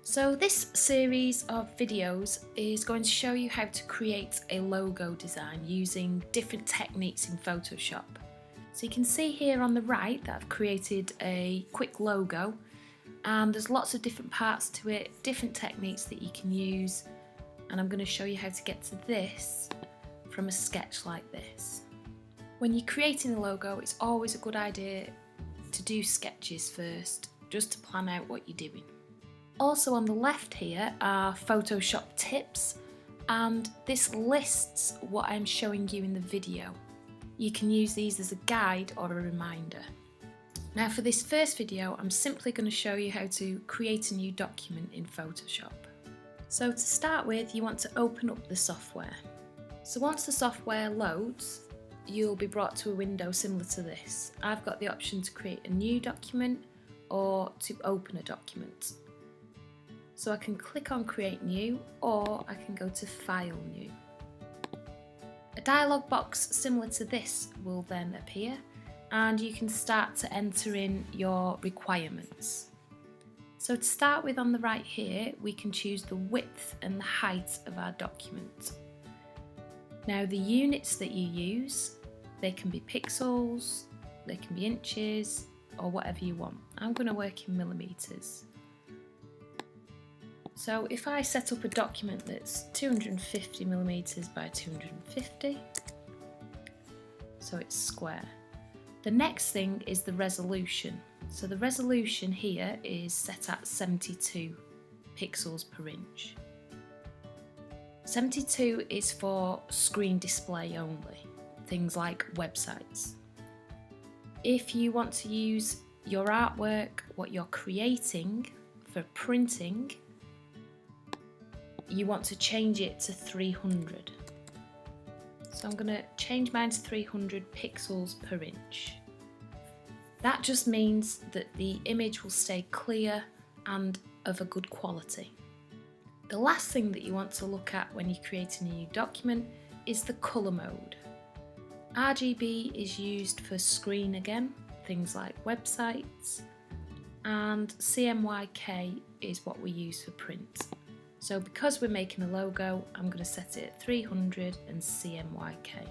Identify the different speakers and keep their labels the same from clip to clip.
Speaker 1: So this series of videos is going to show you how to create a logo design using different techniques in Photoshop. So you can see here on the right that I've created a quick logo, and there's lots of different parts to it, different techniques that you can use, and I'm going to show you how to get to this from a sketch like this. When you're creating a logo, it's always a good idea to do sketches first, just to plan out what you're doing. Also on the left here are Photoshop tips, and this lists what I'm showing you in the video. You can use these as a guide or a reminder. Now for this first video, I'm simply going to show you how to create a new document in Photoshop. So to start with, you want to open up the software. So once the software loads, you'll be brought to a window similar to this. I've got the option to create a new document or to open a document. So I can click on Create New, or I can go to File New. A dialog box similar to this will then appear, and you can start to enter in your requirements. So to start with, on the right here, we can choose the width and the height of our document. Now the units that you use, they can be pixels, they can be inches, or whatever you want. I'm going to work in millimeters. So if I set up a document that's 250 millimeters by 250, so it's square. The next thing is the resolution. So the resolution here is set at 72 pixels per inch. 72 is for screen display only, things like websites. If you want to use your artwork, what you're creating, for printing, you want to change it to 300. So I'm going to change mine to 300 pixels per inch. That just means that the image will stay clear and of a good quality. The last thing that you want to look at when you're creating a new document is the colour mode. RGB is used for screen again, things like websites, and CMYK is what we use for print. So because we're making a logo, I'm going to set it at 300 and CMYK.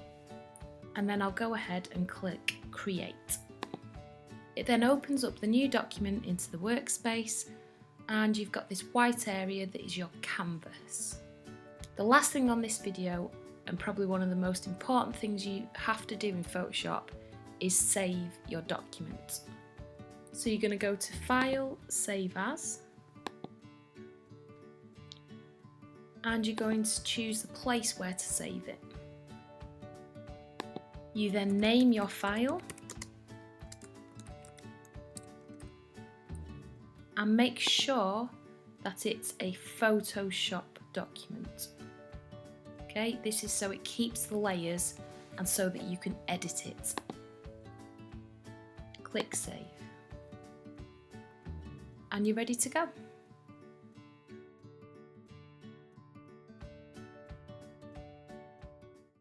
Speaker 1: And then I'll go ahead and click Create. It then opens up the new document into the workspace, and you've got this white area that is your canvas. The last thing on this video, and probably one of the most important things you have to do in Photoshop, is save your document. So you're going to go to File, Save As, and you're going to choose the place where to save it. You then name your file and make sure that it's a Photoshop document. Okay, this is so it keeps the layers and so that you can edit it. Click Save. And you're ready to go.